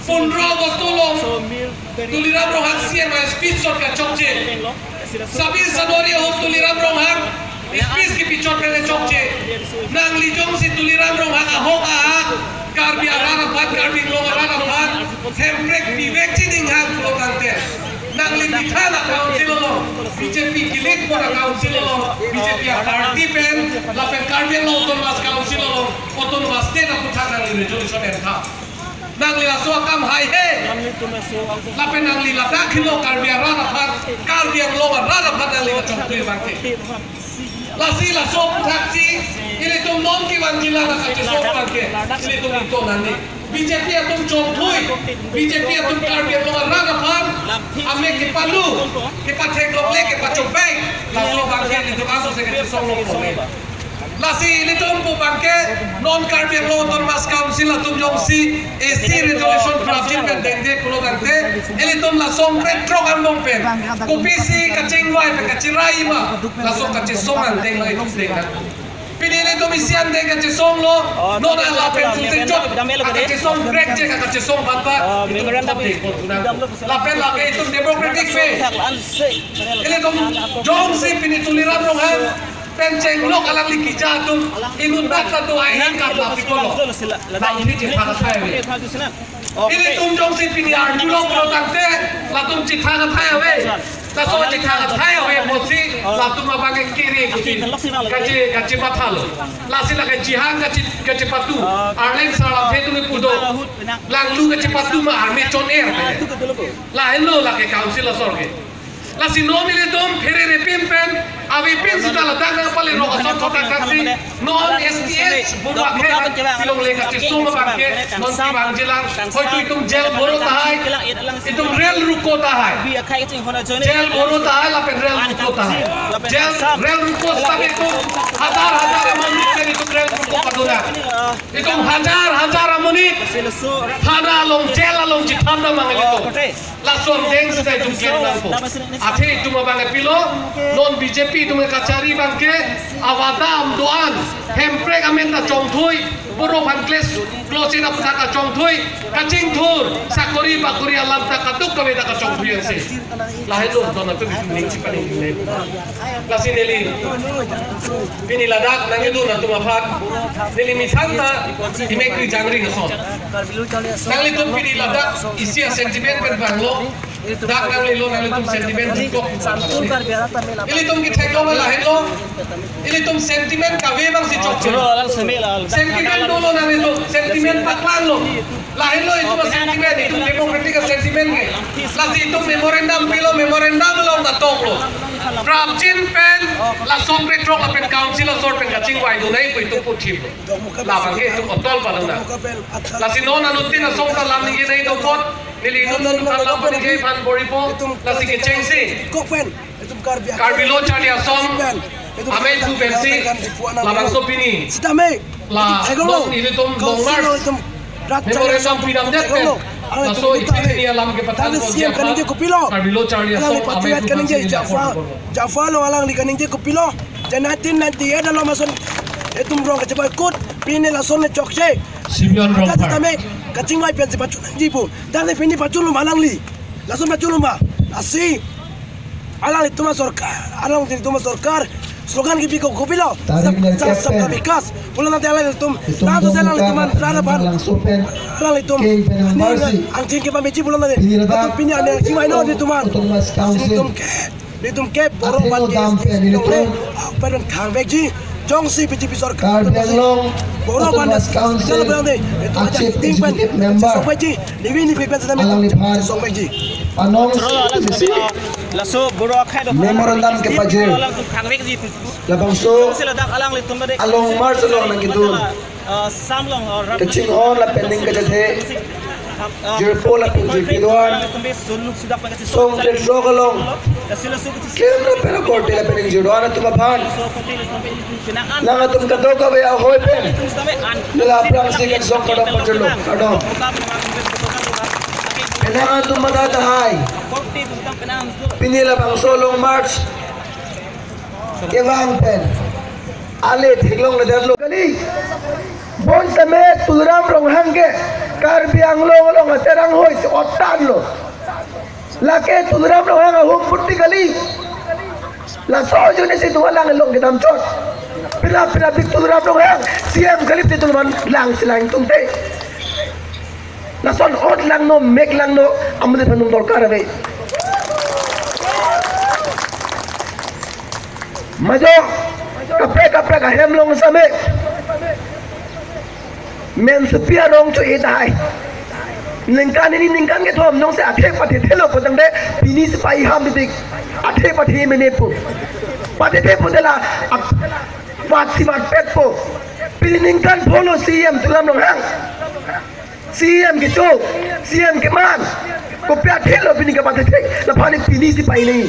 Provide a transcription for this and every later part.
Punro bostulong tuliram rohan sian ma speech shot ka chokche sabir sanori ho tuliram rohan speech ki pichot pele chokche nang lijong si tuliram rohan ahok a karbi arara phat karbi long arara phat hemprek vivek chining hang flotante nang li mithala council lo BJP kilik pora council lo BJP party pen la pen karbi lo autonomous council lo autonomous state na putha nang li resolution ertha nang lila so kam hai he lapen nang lila ta khilo karbiar rana phat karbiar loba rana phat nang lila chokri bangke lasi la so puthaksi ile tum non ki wangila na ka so bangke ile tum to nani BJP atum chokhui BJP atum karbiar loba rana phat ame ke palu ke pathek lokle ke pachobek la so bangke ile tum aso se ke so lo ko lasi ini tumpu bangke non karbiar lo autonomous council atum jongsi AC resolution drafting pen dengde kulo gante ini tum la som retro ambong pen kopisi kacing wai pe kacirai ma la som kacing soman deng la itu deng pini ini tum isian deng kacing som lo non ala pen sultan jok kacing som break je kacing som bata la pen la ke itu democratic fe ini tum jongsi pini tuliran rohan penceng lok alam liki jatuh inun baksa tu ain kapla pikolo la ini cita saya ini tumjong si pini arjulong protante la tum cita saya we la so cita saya we mosi la tum mabange kiri kaci batal la sila kaci hang kaci patu arleng salam he tu pudo lang lu kaci patu ma arme chon air la hello la ke council la sorge la sinon ile tum phere re pimpen avi pin sudah letak nang paling roh asal kota kasi non STH buat ke silong leka cisum bangke non kibang jelang hoi tu itum gel boro tahai itum rel ruko tahai gel boro tahai lapen rel ruko tahai gel rel ruko sabi itu hazar menit dari itu rel ruko paduna itum hazar menit hana long gel long jithanda mangal itu langsung deng saya itum gel nampu ate itum bangke pilo non BJP itu mereka cari bangke awadam doan hemprek amenta chongthui boro bangkles klosina putaka chongthui kacing thur sakori bakuri alam ta katuk kaweda ka chongthui ase lahelo dona tu ning chipani le lasineli pini ladak nangedu na tumafak neli misanta imekri jangri ngason nangli tu pini ladak isia sentiment pen banglo dak nang lilo nang litum sentiment ko ilitum ki theklo wala hello ilitum sentiment ka we bang si chok sentiment dolo nang lilo sentiment paklan lo la hello itu sentiment itu democratic sentiment ke la si itu memorandum lo na tong lo Prab Chin pen la som pe trok la pen council la sort pen ka ching wai do nai ko itu puthim la bang ke itu otol pa na la si no na nutin na som ta lam ni ge nai do pot nili num ta lam pa ni ge pan bori po la si ke cheng si karbi lo chali asom ame tu pensi la bang so pini la dong ni tum dong mar memorandum pinam det pen la so itini alam ke patan ko dia karbi lo chali asom ame tu pensi Jaffa lo alang li kaning je kupilo janatin nanti ada lo mason etum rong ka cepat kut pini la sonne chokche Simeon Rong tame kacing mai pensi pacu jibu dan pini pacu lo malang li la son pacu lo ma asi alang itu sorkar slogan ki biko kupilo sabka vikas pulang nanti alang itu nanti alang itu man harapan alang itu angkin ke pameji pulang nanti pini ane cimai no itu man Litum ke boro ban ke pen khang vek ji jong si BJP sarkar boro ban council berande itu aja ting pen song vek ji liwi ni pen sedang song vek ji anong laso boro khai do memorandum ke pajir khang vek ji labang so alang litum de along march along nang gitu samlong kaching on la pending ka jathe Jirpo la pinjir doan song de rogalong kemra pera korte la pending jirdoan tu bapan nanga tum ka do ka be hoy pen nila prang se ke song ka do pajlo kado nanga tum mada hai pinila bang solong march evang pen ale thiglong le derlo kali bon same tulram rong hangge karbi anglong long serang hoi se otan lo lake tulram rong hang hum putti kali la sojo ne se tu lang long gedam chot pila big tulram rong hang siam kali te tulman lang silang tumte la son ot lang no mek lang no amde panum dorkar ave majo kapre ka hem long same men sepia rong chu idai ningkan ke thom nong se athe pathe thelo potang de pini se pai ham dik athe pathe mene pu pathe the potela pati mat pet po pini ningkan pholo cm tulam rong hang cm ke chu cm ke man ko pya thelo pini ka pathe the la phani pini se pai nahi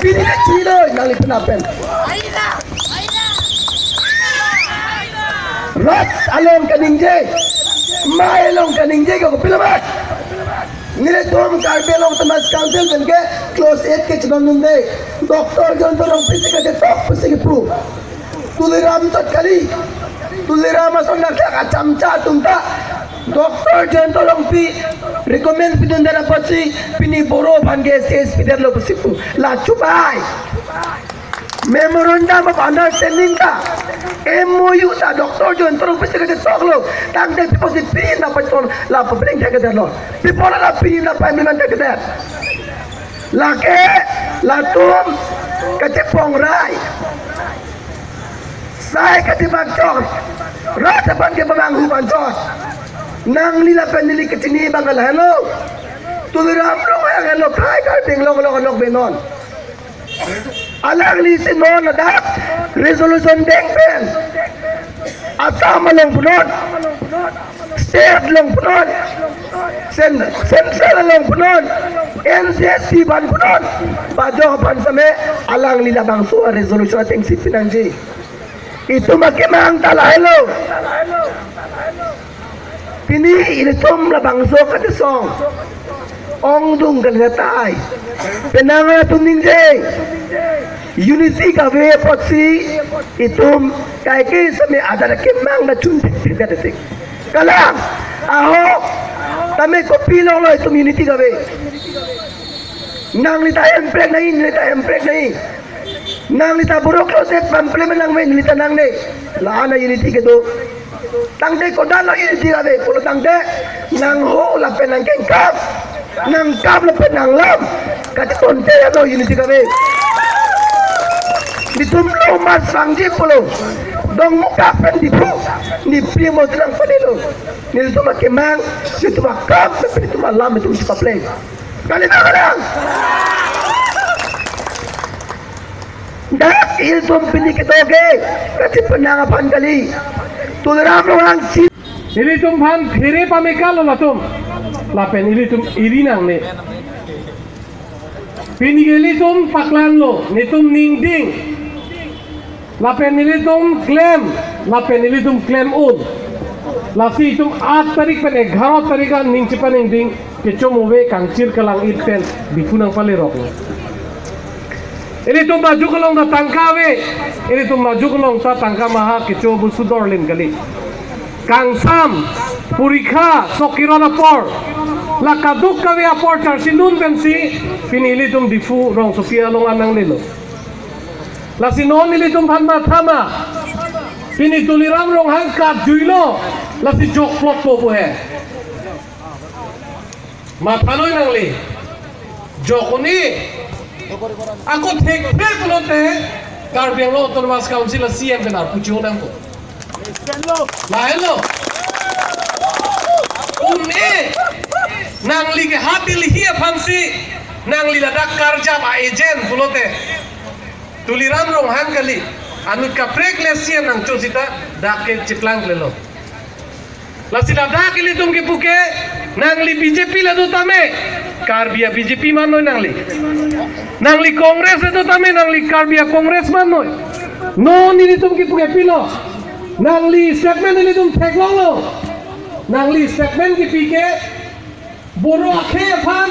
pini le chilo nali pena pen Ras along kaningje, mai along kaningje ko pilamat. Nile tom karbe along tamas council benke close 8 ke chbang nunde. Doctor jon to long pisi ke top pisi ke pu. Tuliram tot kali. Tuliram asonna ka chamcha tumta. Doctor jon to long pi recommend pidun dana pachi pini boro bhange ses pider lo pisi pu. La chupai. Memorandum of understanding ka MOU ta doctor jon torong pese ka choklo tang de deposit pin na patron la public thek der lo people la pin na implement thek der la ke la tum ka che pong rai sai ka ti bang chok ra ta ban ke bang hu ban chok nang lila penili ke chini bangal hello tuliram lo hello khai ka ding long benon alang li sinon ada resolution deng pen asam long punon state long punon central long punon NCSC ban punon bajo ban same alang li labang so resolution teng si pinanji itu makemang tala hello kini ini tom labang so ka song ong dung kan tai penanga tuning je unity ka ve potsi itum kai ke same adar ke mang na chun thik thik kalam aho tame ko pilo lo itum unity ka ve nang lita emprek nahi nang lita burok lo se implement nang me lita nang ne la na unity ke do tangde kodan lo ini tiga be puluh tangde nang ho la penang kengkap nang kap la penang lam kati tonte ya lo ini tiga be ditumlo mas sangji puluh dong muka pen dipu ni primo terang panelo ni itu makemang itu makap tapi itu malam itu cepat play kali nak dak iltum pini ketoge kasi penangapan kali tuliram orang si ini tumpan phire pamekal la tum lapen ini tum irinang ne pini geli tum paklan lo ni tum ningding lapen ini tum claim lapen ini tum claim un lasi tum 8 tarik pen 11 tarikan ning cipan ningding kecomowe kangcir kalang iten bikunang pale rok ini tuh maju kelong ta tangkawe ini tuh maju kelong ta tangka maha keco busudor len kali kangsam purikha sokira rapor lakaduk kawe apor charsinun bensi pinili tum difu rong sofia long anang lelo lasinon nili tum phanma thama pini tuliram rong hangkat juilo lasi jok plot po he mathanoi nangli jokuni aku tek pelote Karbiang lo Autonomous Council CM benar pucuk nang ko lain lo nang li ke hati lihia pansi nang li ladak karja ma ejen pelote tuliram rong han kali anut kaprek le CM nang cosita dake ciplang lelo lasi dadak ili tum ke puke nang li BJP la do tame Karbia BJP manoi nangli Kongres itu tame nangli Karbia Kongres manoi no ni tum ki puke pilo nangli statement ni tum theklong lo nangli statement ki pike boro akhe phan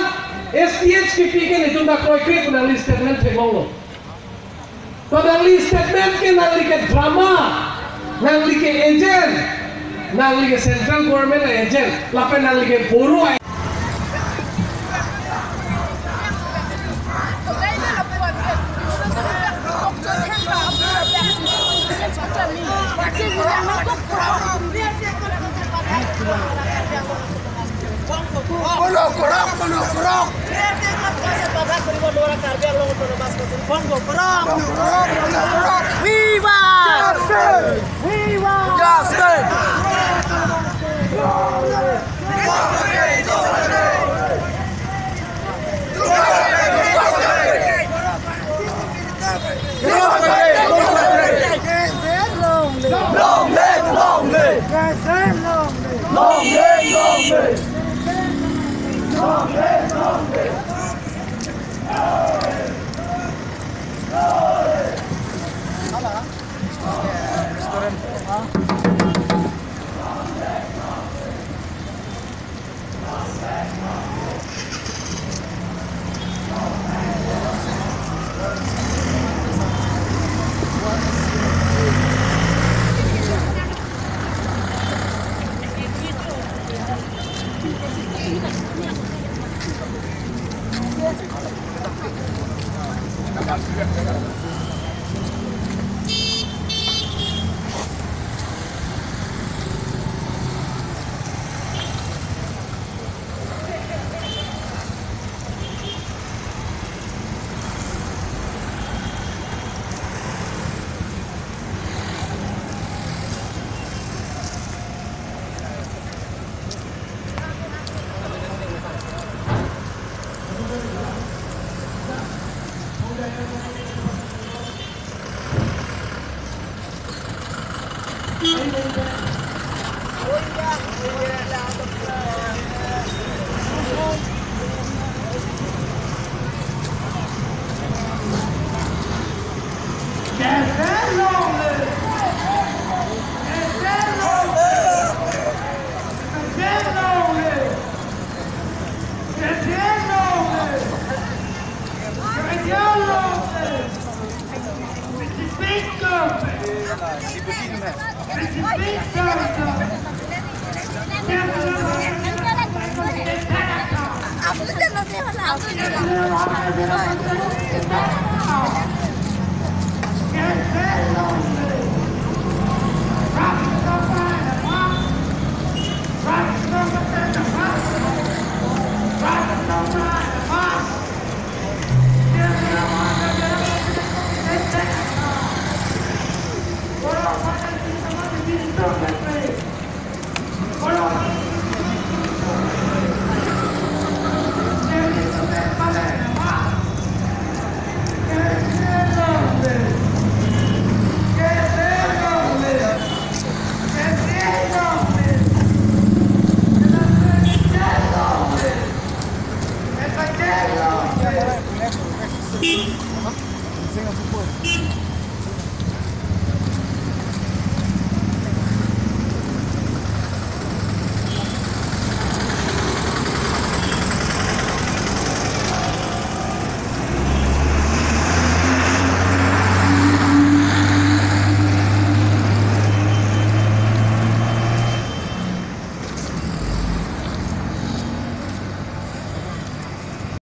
STH ki pike ni tum da koi ke nangli statement theklong lo to nangli statement ke nangli ke drama nangli ke agent nangli ke central government agent lape nangli ke boro Viva! Viva! Justin!